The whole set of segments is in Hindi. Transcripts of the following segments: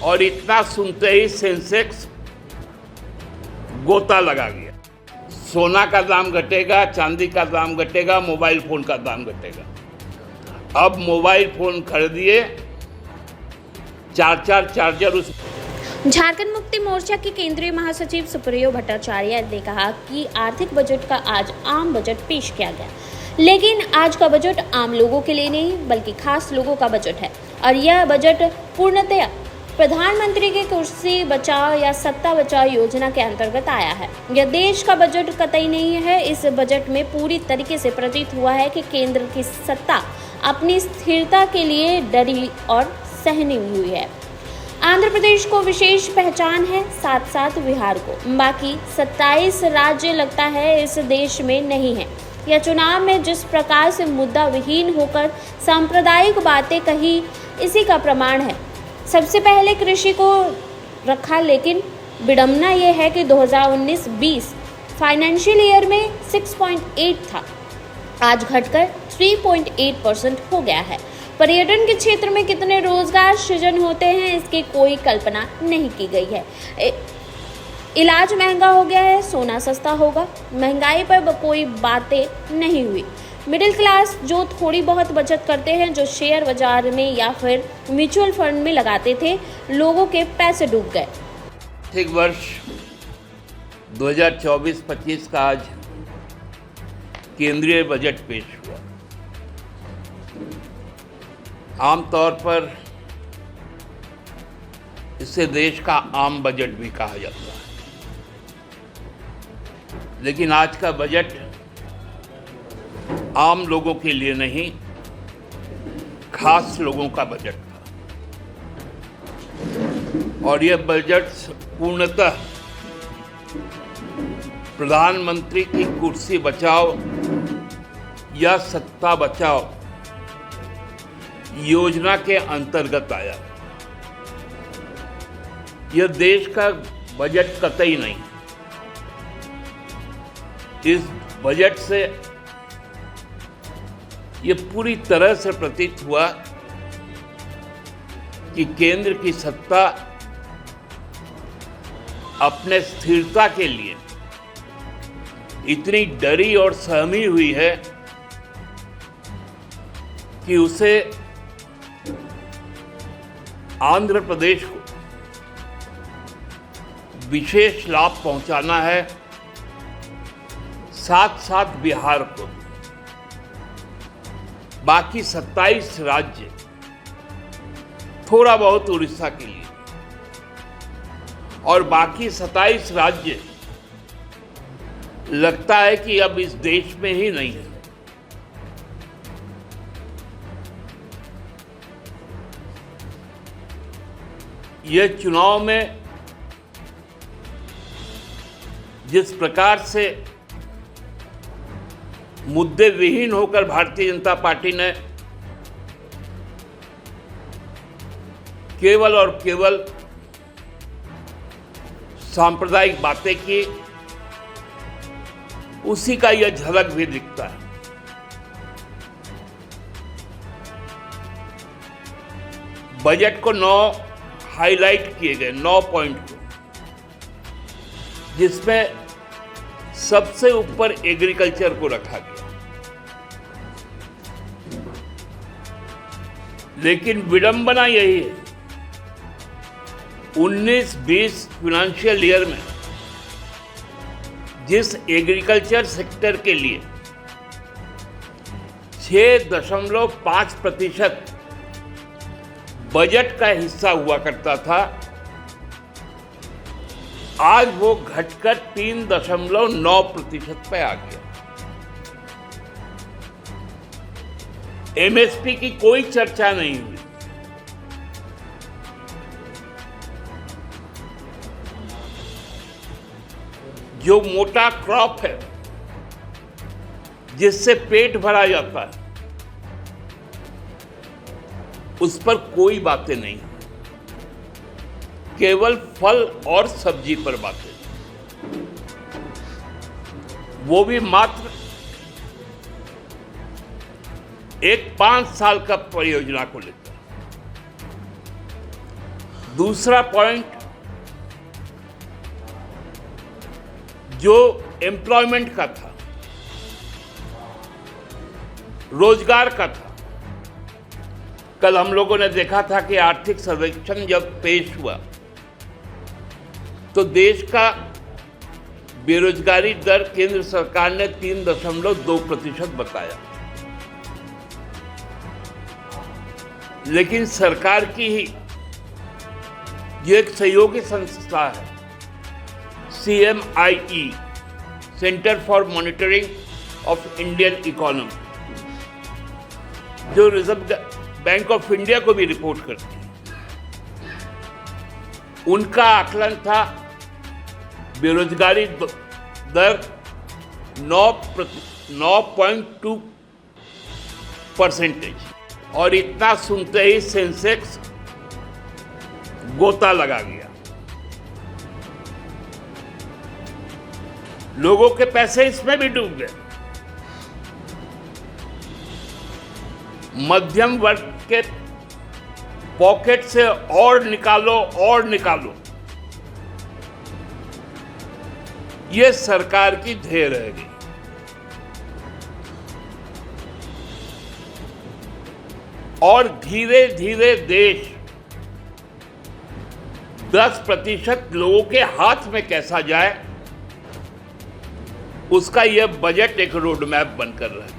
और इतना सुनते ही सेंसेक्स गोता लगा गया। सोना का दाम घटेगा, चांदी का दाम घटेगा, मोबाइल फोन का दाम घटेगा। अब मोबाइल फोन खरीदिए, 4 चार्जर उस। झारखंड मुक्ति मोर्चा के केंद्रीय महासचिव सुप्रियो भट्टाचार्य ने कहा कि आर्थिक बजट का आज आम बजट पेश किया गया, लेकिन आज का बजट आम लोगों के लिए नहीं बल्कि खास लोगों का बजट है और यह बजट पूर्णतया प्रधानमंत्री के कुर्सी बचाओ या सत्ता बचाओ योजना के अंतर्गत आया है। यह देश का बजट कतई नहीं है। इस बजट में पूरी तरीके से प्रतीत हुआ है कि केंद्र की सत्ता अपनी स्थिरता के लिए डरी और सहनी हुई है। आंध्र प्रदेश को विशेष पहचान है, साथ साथ बिहार को। बाकी 27 राज्य लगता है इस देश में नहीं है। यह चुनाव में जिस प्रकार से मुद्दा विहीन होकर सांप्रदायिक बातें कही, इसी का प्रमाण है। सबसे पहले कृषि को रखा, लेकिन विडंबना यह है कि 2019-20 फाइनेंशियल ईयर में 6.8 था, आज घटकर 3.8% हो गया है। पर्यटन के क्षेत्र में कितने रोजगार सृजन होते हैं, इसकी कोई कल्पना नहीं की गई है। इलाज महंगा हो गया है, सोना सस्ता होगा, महंगाई पर कोई बातें नहीं हुई। मिडिल क्लास जो थोड़ी बहुत बचत करते हैं, जो शेयर बाजार में या फिर म्यूचुअल फंड में लगाते थे, लोगों के पैसे डूब गए। आर्थिक वर्ष 2024-25 का आज केंद्रीय बजट पेश हुआ। आमतौर पर इसे देश का आम बजट भी कहा जाता है, लेकिन आज का बजट आम लोगों के लिए नहीं, खास लोगों का बजट था। और यह बजट पूर्णतः प्रधानमंत्री की कुर्सी बचाओ या सत्ता बचाओ योजना के अंतर्गत आया। यह देश का बजट कतई नहीं। इस बजट से यह पूरी तरह से प्रतीत हुआ कि केंद्र की सत्ता अपने स्थिरता के लिए इतनी डरी और सहमी हुई है कि उसे आंध्र प्रदेश को विशेष लाभ पहुंचाना है, साथ साथ बिहार को। बाकी 27 राज्य, थोड़ा बहुत उड़ीसा के लिए, और बाकी 27 राज्य लगता है कि अब इस देश में ही नहीं है। यह चुनाव में जिस प्रकार से मुद्दे विहीन होकर भारतीय जनता पार्टी ने केवल और केवल सांप्रदायिक बातें की, उसी का यह झलक भी दिखता है। बजट को 9 हाईलाइट किए गए, 9 पॉइंट को, जिसमें सबसे ऊपर एग्रीकल्चर को रखा गया। लेकिन विडंबना यही है, 19-20 फाइनेंशियल ईयर में जिस एग्रीकल्चर सेक्टर के लिए 6.5% बजट का हिस्सा हुआ करता था, आज वो घटकर 3.9% पे आ गया। एमएसपी की कोई चर्चा नहीं हुई। जो मोटा क्रॉप है, जिससे पेट भरा जाता है, उस पर कोई बातें नहीं, केवल फल और सब्जी पर बातें, वो भी मात्र एक 5 साल का परियोजना को लेकर। दूसरा पॉइंट जो एम्प्लॉयमेंट का था, रोजगार का था। कल हम लोगों ने देखा था कि आर्थिक सर्वेक्षण जब पेश हुआ तो देश का बेरोजगारी दर केंद्र सरकार ने 3.2% बताया, लेकिन सरकार की ही ये एक सहयोगी संस्था है CMIE, centre for monitoring of Indian economy, जो रिजर्व बैंक ऑफ इंडिया को भी रिपोर्ट करती है। उनका आकलन था बेरोजगारी दर 9.2%, और इतना सुनते ही सेंसेक्स गोता लगा गया। लोगों के पैसे इसमें भी डूब गए। मध्यम वर्ग के पॉकेट से और निकालो और निकालो, ये सरकार की ध्येय रहेगी। और धीरे धीरे देश 10% लोगों के हाथ में कैसा जाए, उसका यह बजट एक रोड मैप बनकर रहा है।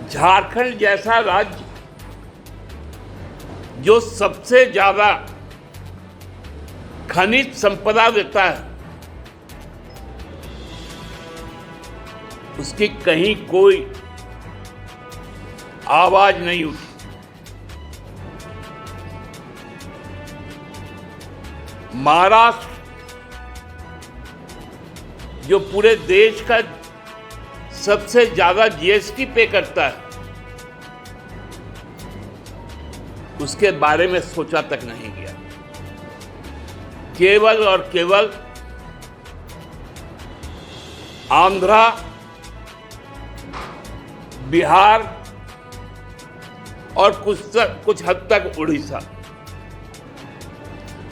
झारखंड जैसा राज्य जो सबसे ज्यादा खनिज संपदा देता है, उसकी कहीं कोई आवाज नहीं उठी। महाराष्ट्र जो पूरे देश का सबसे ज्यादा GST पे करता है, उसके बारे में सोचा तक नहीं गया। केवल और केवल आंध्रा, बिहार और कुछ हद तक उड़ीसा,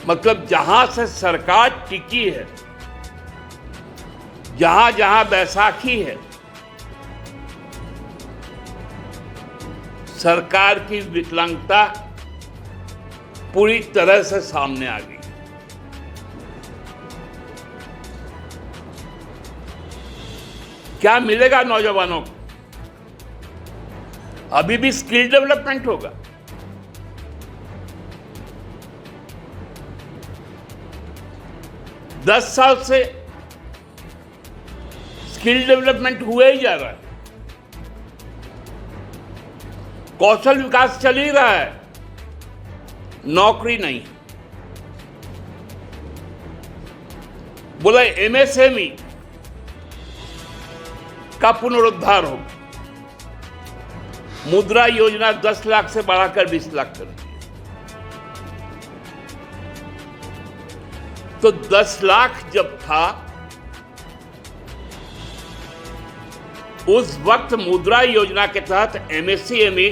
मतलब जहां से सरकार टिकी है, जहां जहां बैसाखी है, सरकार की विकलांगता पूरी तरह से सामने आ गई। क्या मिलेगा नौजवानों को? अभी भी स्किल डेवलपमेंट होगा। दस साल से स्किल डेवलपमेंट हुए ही जा रहा है, कौशल विकास चल ही रहा है, नौकरी नहीं। बोला MSME का पुनरुद्धार हो, मुद्रा योजना 10 लाख से बढ़ाकर 20 लाख कर दी। तो 10 लाख जब था, उस वक्त मुद्रा योजना के तहत MSME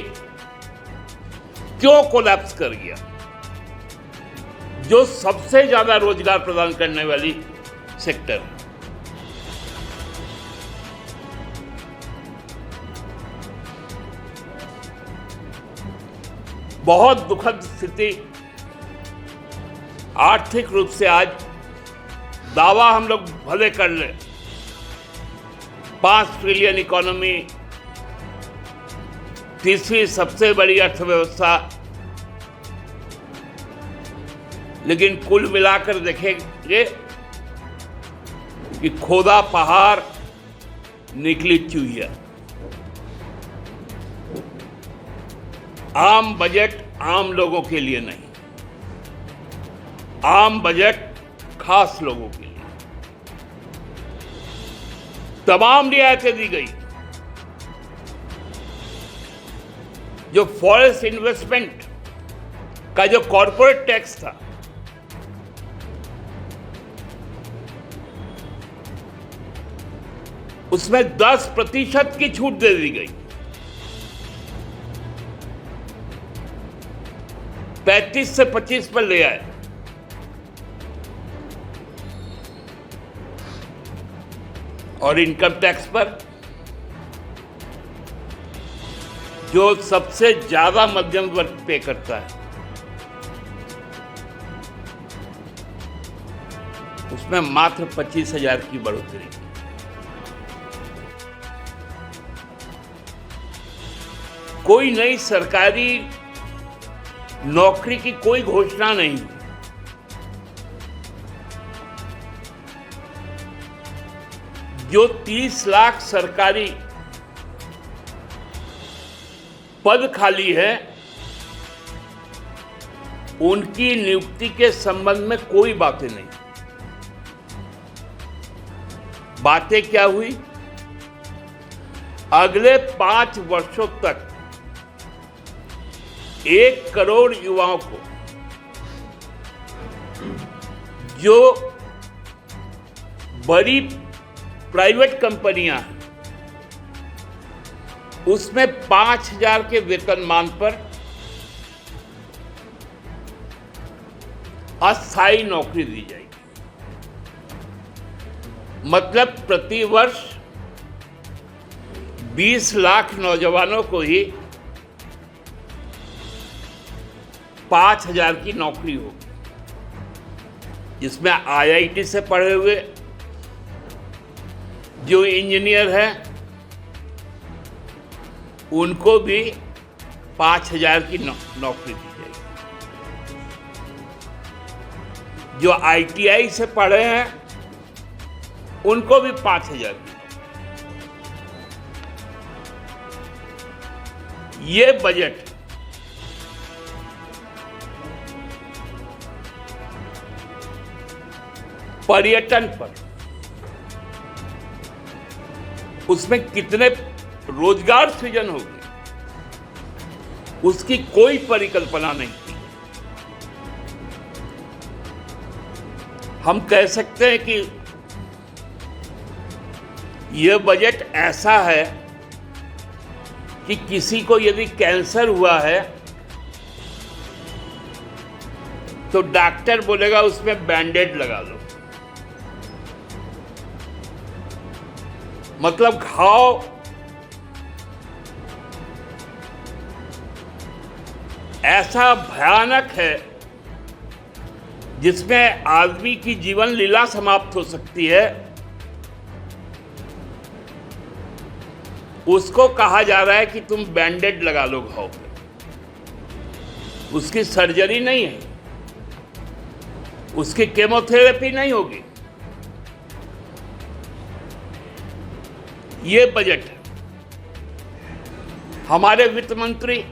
क्यों कोलैप्स कर गया, जो सबसे ज्यादा रोजगार प्रदान करने वाली सेक्टर है। बहुत दुखद स्थिति। आर्थिक रूप से आज दावा हम लोग भले कर ले, 5 ट्रिलियन इकोनॉमी, तीसरी सबसे बड़ी अर्थव्यवस्था, लेकिन कुल मिलाकर देखेंगे कि खोदा पहाड़ निकली चूहिया। आम बजट आम लोगों के लिए नहीं, आम बजट खास लोगों के लिए। तमाम रियायतें दी गई। जो फॉरेस्ट इन्वेस्टमेंट का जो कॉर्पोरेट टैक्स था, उसमें 10% की छूट दे दी गई। 35 से 25 पर ले आए। और इनकम टैक्स पर जो सबसे ज्यादा मध्यम वर्ग पे करता है, उसमें मात्र 25,000 की बढ़ोतरी। कोई नई सरकारी नौकरी की कोई घोषणा नहीं। जो 30 लाख सरकारी पद खाली है, उनकी नियुक्ति के संबंध में कोई बातें नहीं। बातें क्या हुई? अगले 5 वर्षों तक 1 करोड़ युवाओं को जो बड़ी प्राइवेट कंपनियां हैं, उसमें 5,000 के वेतनमान पर अस्थायी नौकरी दी जाएगी। मतलब प्रति वर्ष 20 लाख नौजवानों को ही 5,000 की नौकरी होगी, जिसमें IIT से पढ़े हुए जो इंजीनियर हैं, उनको भी 5,000 की नौकरी दी जाएगी। जो ITI से पढ़े हैं, उनको भी 5,000 की। ये बजट पर्यटन पर, उसमें कितने रोजगार सृजन होगी, उसकी कोई परिकल्पना नहीं थी। हम कह सकते हैं कि यह बजट ऐसा है कि किसी को यदि कैंसर हुआ है तो डॉक्टर बोलेगा उसमें बैंडेड लगा लो। मतलब घाव ऐसा भयानक है जिसमें आदमी की जीवन लीला समाप्त हो सकती है, उसको कहा जा रहा है कि तुम बैंडेड लगा लो घाव पे। उसकी सर्जरी नहीं है, उसकी केमोथेरेपी नहीं होगी। ये बजट है। हमारे वित्त मंत्री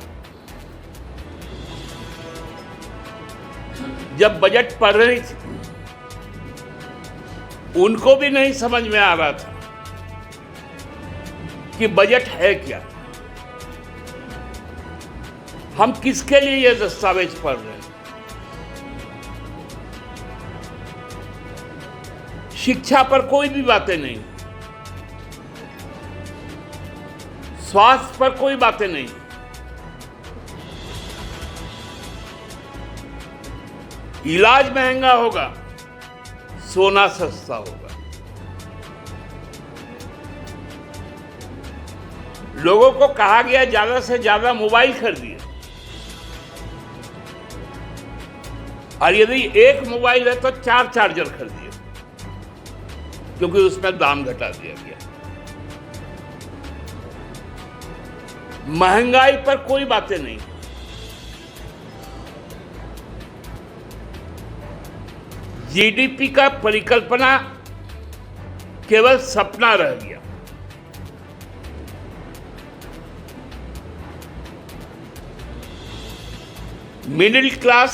जब बजट पढ़ रही थी, उनको भी नहीं समझ में आ रहा था कि बजट है क्या। हम किसके लिए ये दस्तावेज पढ़ रहे हैं? शिक्षा पर कोई भी बातें नहीं, स्वास्थ्य पर कोई बातें नहीं, इलाज महंगा होगा, सोना सस्ता होगा। लोगों को कहा गया ज्यादा से ज्यादा मोबाइल खरीदिए, और यदि एक मोबाइल है तो 4 चार्जर खरीदिए, क्योंकि उसमें दाम घटा दिया गया। महंगाई पर कोई बातें नहीं। GDP का परिकल्पना केवल सपना रह गया। मिडिल क्लास,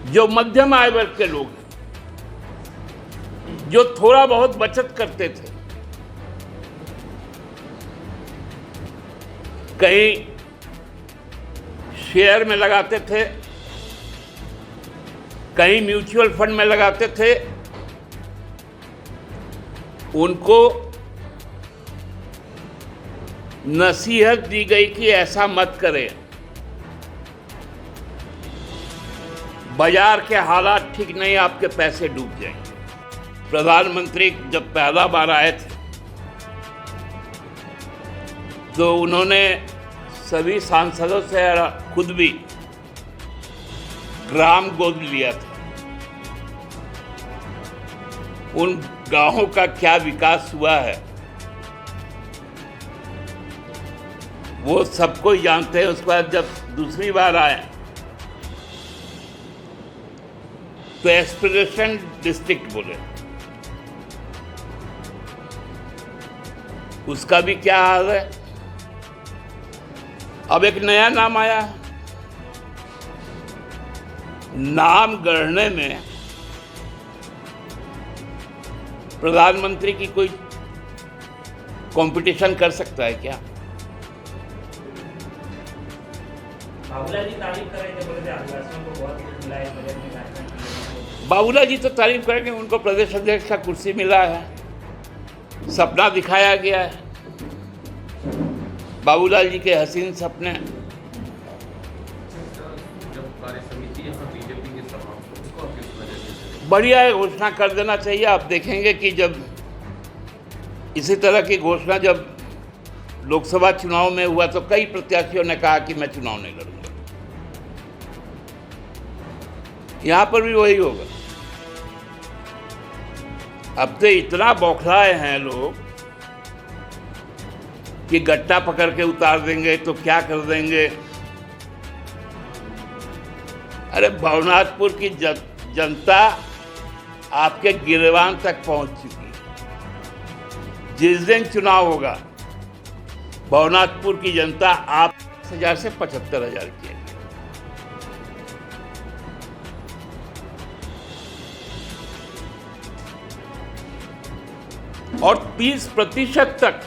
जो मध्यम आय वर्ग के लोग हैं, जो थोड़ा बहुत बचत करते थे, कहीं शेयर में लगाते थे, कहीं म्यूचुअल फंड में लगाते थे, उनको नसीहत दी गई कि ऐसा मत करें, बाजार के हालात ठीक नहीं, आपके पैसे डूब जाएंगे। प्रधानमंत्री जब पहला बार आए थे तो उन्होंने सभी सांसदों से खुद भी ग्राम गोद लिया था। उन गांवों का क्या विकास हुआ है वो सबको ही जानते हैं। उसके बाद जब दूसरी बार आए तो एस्पिरेशन डिस्ट्रिक्ट बोले, उसका भी क्या हाल है। अब एक नया नाम आया। नाम गढ़ने में प्रधानमंत्री की कोई कंपटीशन कर सकता है क्या? बाबूला जी तारीफ कर रहे थे, बोले थे आदिवासियों को बहुत कुछ मिला है इस बजट में कार्यक्रम के लिए। बाबूला जी तो तारीफ करेंगे, उनको प्रदेश अध्यक्ष का कुर्सी मिला है, सपना दिखाया गया है, बाबूलाल जी के हसीन सपने। जब कार्य समिति यहाँ बीजेपी के समाप्त हो, उसको किस वजह से बढ़िया है, घोषणा कर देना चाहिए। आप देखेंगे कि जब इसी तरह की घोषणा जब लोकसभा चुनाव में हुआ तो कई प्रत्याशियों ने कहा कि मैं चुनाव नहीं लड़ूंगा। यहां पर भी वही होगा। अब तो इतना बौखलाए हैं लोग कि गट्टा पकड़ के उतार देंगे तो क्या कर देंगे। अरे भवनाथपुर की जनता आपके गिरवान तक पहुंच चुकी है। जिस दिन चुनाव होगा भवनाथपुर की जनता आप 10,000 से 75,000 की है। और 30% तक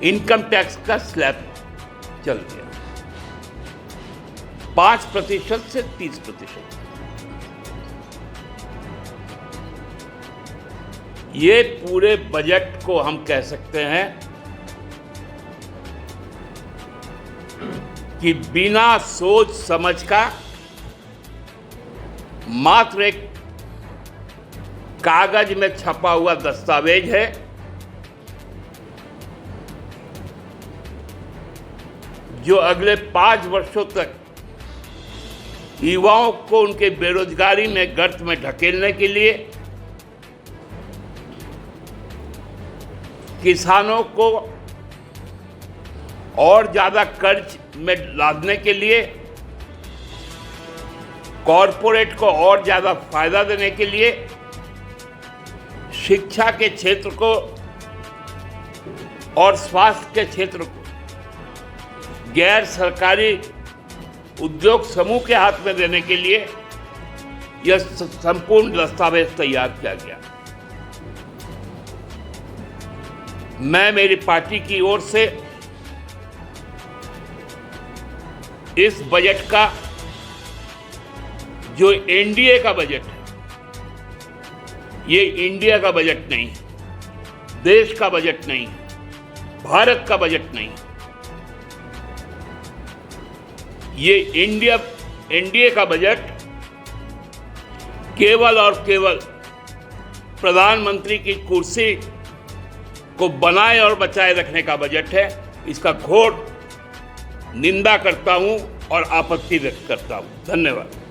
इनकम टैक्स का स्लैब चल गया, 5% से 30%। ये पूरे बजट को हम कह सकते हैं कि बिना सोच समझ का मात्र एक कागज में छपा हुआ दस्तावेज है, जो अगले 5 वर्षों तक युवाओं को उनके बेरोजगारी में गर्त में ढकेलने के लिए, किसानों को और ज्यादा कर्ज में लादने के लिए, कॉरपोरेट को और ज्यादा फायदा देने के लिए, शिक्षा के क्षेत्र को और स्वास्थ्य के क्षेत्र को गैर सरकारी उद्योग समूह के हाथ में देने के लिए यह संपूर्ण दस्तावेज तैयार किया गया। मैं मेरी पार्टी की ओर से इस बजट का, जो एनडीए का बजट है, ये इंडिया का बजट नहीं, देश का बजट नहीं, भारत का बजट नहीं, ये एनडीए का बजट केवल और केवल प्रधानमंत्री की कुर्सी को बनाए और बचाए रखने का बजट है। इसका घोर निंदा करता हूं और आपत्ति व्यक्त करता हूं। धन्यवाद।